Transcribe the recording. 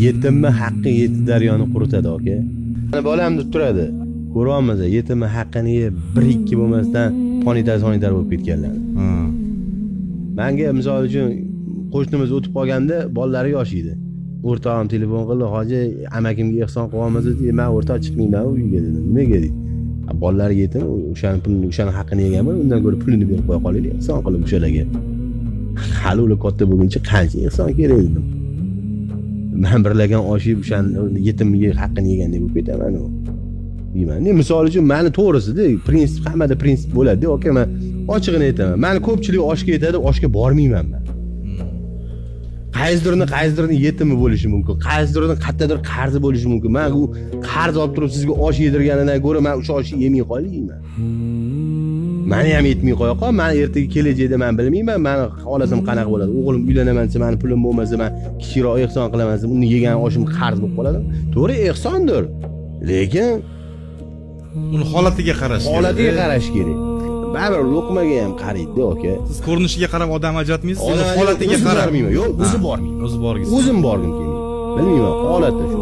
Yetimni haqqi yetti daryoni quritadi aka. Mana bolam deb turadi. Ko'ryapmiz, yetimni haqqini yeb 1-2 bo'lmasdan ponitar bo'lib ketganlar. Menga misol uchun qo'shnimiz o'tib qolganda bolalari yosh edi. O'rtog'im telefon qildi, "Hoji, amakimga ehson qilamiz" dedi. "Men o'rtoq chiqmayman uyga" dedim. "Nimaga?" dedi. "Bolalari yetim, o'shani haqqini yeganman, undan ko'ra pulini berib qo'ya qolaylik, ehson qilib o'shalarga." Hali ular katta bo'lguncha qancha ehson kerak dedim. Men birlagan oshib o'shani yetimga haqqini yeganday bo'lib ketaman u. Deyman. Misol uchun meni to'g'risida prinsip, hammada prinsip bo'ladi. Aka, men ochig'ini aytaman. Meni ko'pchilik oshga yetadi, oshga bormayman men. Qaysidirini yetimi bo'lishi mumkin. Qaysidirini qayerdadir qarzi bo'lishi mumkin. Men u qarz olib turib sizga osh yedirganidan ko'ra men o'sha oshni yemay qolayman. Meni ham yetmay qo'ya qol, men ertaga kelajakda men bilmayman, meni xolasam qanaqa bo'ladi. O'g'lim uylanaman desa, meni pulim bo'lmasa, men kichikroq ehson qilaman desa, uni yegan oshim qarz bo'lib qoladi. To'g'ri, ehsondir. Lekin uni holatiga qarash kerak. Holatiga qarash kerak. Baribir luqmaga ham qaraydi, aka. Siz ko'rinishiga qarab odam ajratmaysiz, holatiga qarab. Yo'q, o'zi bormayman. O'zi borgisiz. O'zim borgim kelmaydi. Bilmayman, holati shu.